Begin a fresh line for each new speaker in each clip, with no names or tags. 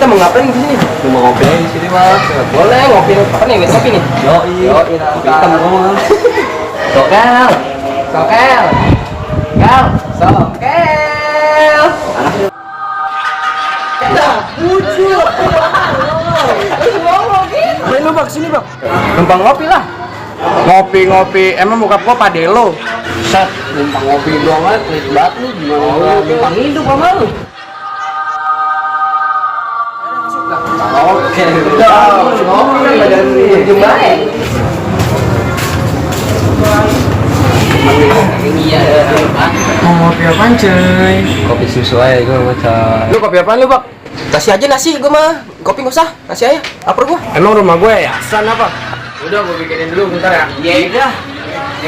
kita mau ngapain di sini?
Mau ngopi di sini Mas.
Boleh ngopi apa nih? Kopi nih.
Yo, hitam gua.
Sokel. Sokel. Gal. Sokel. Lucu. Ayo lu bak sini bak. Numpang ngopi lah. Ngopi, emang muka gua padelo. Set, numpang ngopi doang aja, pelit banget lu. Gimana numpang hidup sama lu? Oke, udah ngopi badan jumlahnya. Iya, mau ngopi apaan cuy?
Kopi susu aja gua macam.
Lu kopi apaan lu bak? Kasih aja nasi gua mah, kopi nggak usah, nasi aja, lapar gua. Emang rumah gua yayasan apa? Udah gua bikinin dulu bentar ya. Iya udah.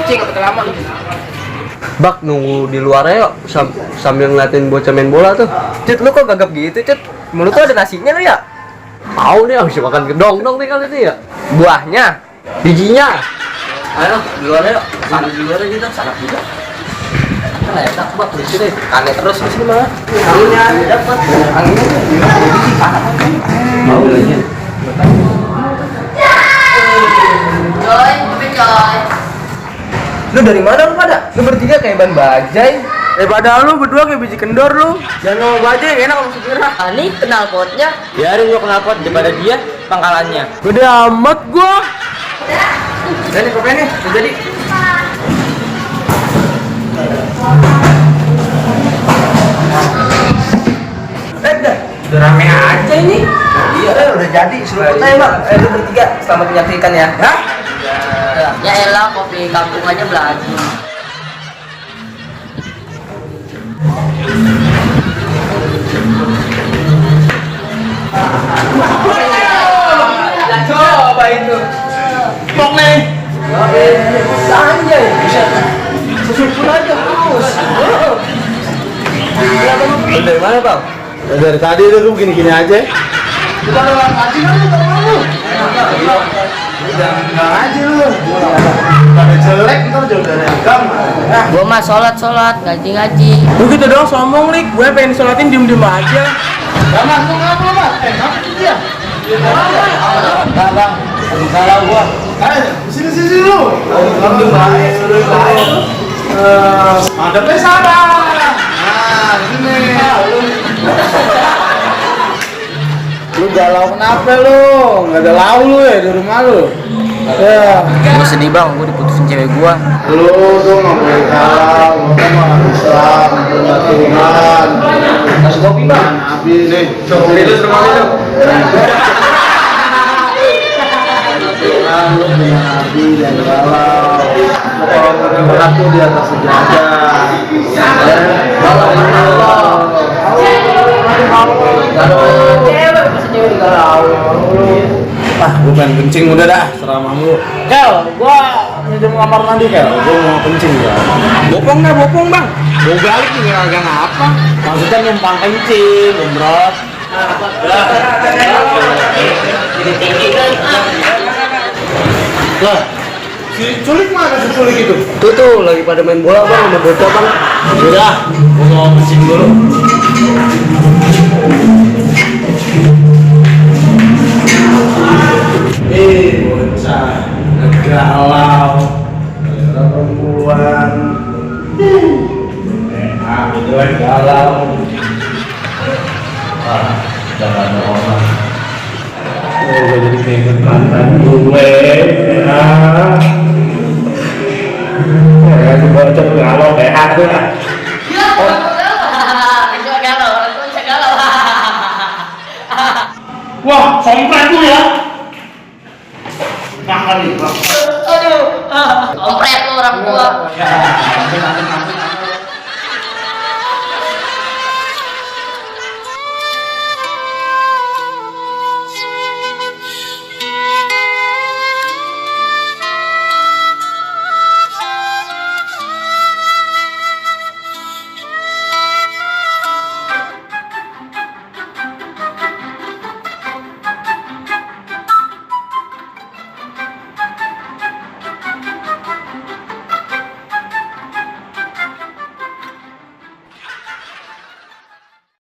Cing nggak lama lu.
Bak nunggu di luar aja yuk sambil ngeliatin bocah main bola tuh.
Cut, lu kok gagap gitu Cut? Mulut tuh ada nasinya lu ya?
Tahu nih habis makan gedong dong nih kali ini ya.
Buahnya,
Bijinya. Ayo di luar aja yuk. Sana di luar aja kita sana juga. Nah, enak bak di sini.
aneh terus di sini mah.
Anginnya dapat.
Anginnya biji panas.
Mau lagi.
Coy, kopi coy.
Lu dari mana lu pada? Lu bertiga kayak ban bajai. Daripada lu berdua kayak biji kendor lu. Jangan ngomong bajai, enak kalau supirnya.
Ini kenal potnya.
Biarin gua knalpot daripada dia pangkalannya. Gede amat gua. Udah nih kopi nih, udah jadi. Udah rame aja ini. Iya, udah jadi. Seruput aja, Bang. Lu bertiga selamat menyaksikan ya. Hah?
Ya elah, kopi kampung aja belanja.
Coba itu. Bok nih. Anjay. Susul aja terus.
Lu dari mana bang?
Dari tadi itu gue begini-gini aja.
Udah lewat ngaji lu, lu.
Jangan ngaji lu. Pada jelek ntar jauh dari agama.
Gua mah sholat ngaji.
Lu gitu dong sombong, Lik. Gue pengen sholatin diem-diem aja.
Mas, lu ngapa mas? Ngapain dia?
Enggak bang, lagi salah gua.
Sini lu. Diem baik. Madepnya salah. Nah, sini. Lu galau kenapa lu? Nggak ada lau lu ya di rumah lu? Ya.
Gue sedih bang, gue diputusin cewek gue.
Lu tuh nggak boleh galau. Lu kan orang Islam, punya Tuhan.
Kasih kopi bang.
Nabi nih.
Coba itu rumah itu.
Tuhan, lu punya Nabi dan galau. Kalau berat tuh di atas sejadah. Gue pengen kencing udah dah, serama lu. Kel, gua minjem kamar mandi Kel, gua mau kencing ya.
Bopong bang.
Mau balik juga agak ngapa? Maksudnya numpang kencing, umroh. Lah, si culik mana si culik itu?
Tuh lagi pada main bola bang, sama bocah bang.
Udah, gua mau kencing dulu. Bocah galau gara perempuan gitu kan galau jangan ada orang gue jadi pengen mantan gue ya coba